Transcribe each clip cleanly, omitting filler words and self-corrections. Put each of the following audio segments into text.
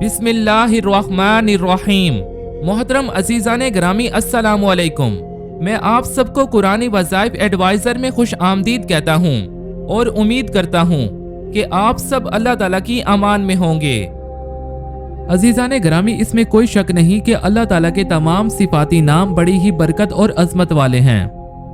बिस्मिल्लाहिर्रहमानिर्रहीम। मोहतरम अजीज़ान ग्रामी अस्सलामु अलैकुम। मैं आप सबको कुरानी वज़ाइफ एडवाइज़र में खुश आमदीद कहता हूँ और उम्मीद करता हूँ कि आप सब अल्लाह ताला की अमान में होंगे। अजीज़ान ग्रामी, इसमें कोई शक नहीं कि अल्लाह ताला के तमाम सिफाती नाम बड़ी ही बरकत और अजमत वाले हैं,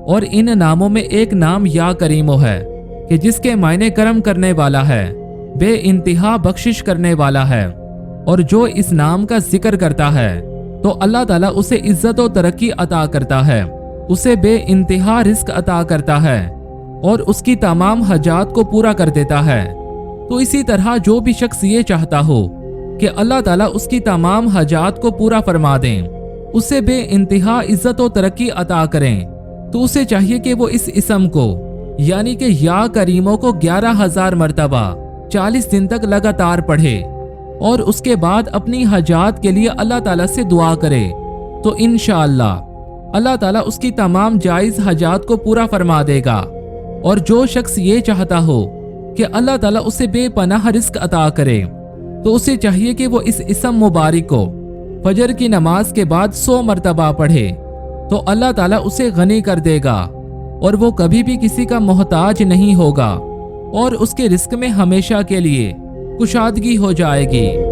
और इन नामों में एक नाम या करीमो है कि जिसके मायने करम करने वाला है, बे इंतहा बख्शिश करने वाला है। और जो इस नाम का जिक्र करता है तो अल्लाह ताला उसे इज्जत और तरक्की अता करता है, उसे बे इंतहा रिस्क अता करता है और उसकी तमाम हजात को पूरा कर देता है। तो इसी तरह जो भी शख्स ये चाहता हो कि अल्लाह ताला उसकी तमाम हजात को पूरा फरमा दें, उसे बे इंतहा इज्जत और तरक्की अता करें, तो उसे चाहिए कि वो इस इसम को यानी कि या करीमों को 11,000 मरतबा 40 दिन तक लगातार पढ़े और उसके बाद अपनी हजात के लिए अल्लाह ताला से दुआ करे। तो इंशाअल्लाह अल्लाह ताला उसकी तमाम जायज़ हजात को पूरा फरमा देगा। और जो शख्स ये चाहता हो कि अल्लाह ताला उसे बेपनाह रिस्क अता करे, तो उसे चाहिए कि वो इस इसम मुबारक को फजर की नमाज के बाद 100 मरतबा पढ़े, तो अल्लाह ताला उसे गनी कर देगा और वो कभी भी किसी का मोहताज नहीं होगा और उसके रिस्क में हमेशा के लिए कुशादगी हो जाएगी।